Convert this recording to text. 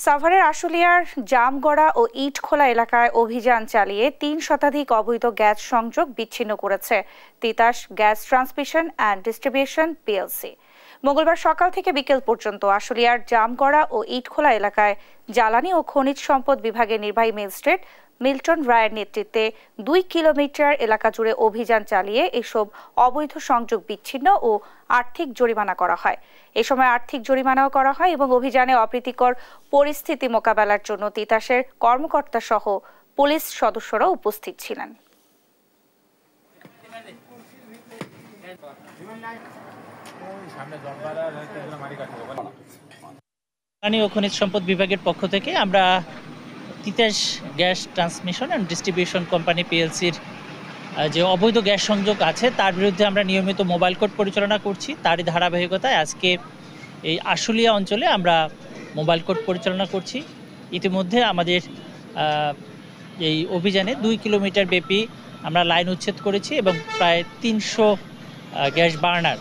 সাভারের আশুলিয়ার জামগড়া ও ইটখোলা এলাকায় অভিযান চালিয়ে ৩ শতাধিক অবৈধ গ্যাস সংযোগ বিচ্ছিন্ন করেছে Titas gas transmission and distribution PLC. মঙ্গলবার সকাল থেকে বিকেল পর্যন্ত আশুলিয়ার জামগড়া ও ইটখোলা এলাকায় জ্বালানি ও খনিজ সম্পদ বিভাগের নির্বাহী ম্যাজিস্ট্রেট মিল্টন রায়ের নেতৃত্বে ২ কিলোমিটার এলাকা জুড়ে অভিযান চালিয়ে এসব অবৈধ সংযোগ বিচ্ছিন্ন ও আর্থিক জরিমানা করা হয়। এ সময় আর্থিক জরিমানাও করা হয় এবং অভিযানে অপ্রীতিকর পরিস্থিতি মোকাবেলার জন্য তিতাসের কর্মকর্তা সহ পুলিশ সদস্যরা উপস্থিত ছিলেন। জ্বালানি ও খনিজ সম্পদ বিভাগের পক্ষ থেকে আমরা Titas gas transmission and distribution company পিএলসির যে অবৈধ গ্যাস সংযোগ আছে তার বিরুদ্ধে আমরা নিয়মিত মোবাইল কোর্ট পরিচালনা করছি। তারই ধারাবাহিকতায় আজকে এই আশুলিয়া অঞ্চলে আমরা মোবাইল কোর্ট পরিচালনা করছি। ইতিমধ্যে আমাদের এই অভিযানে ২ কিলোমিটার ব্যাপী আমরা লাইন উচ্ছেদ করেছি এবং প্রায় ৩০০ গ্যাস বার্নার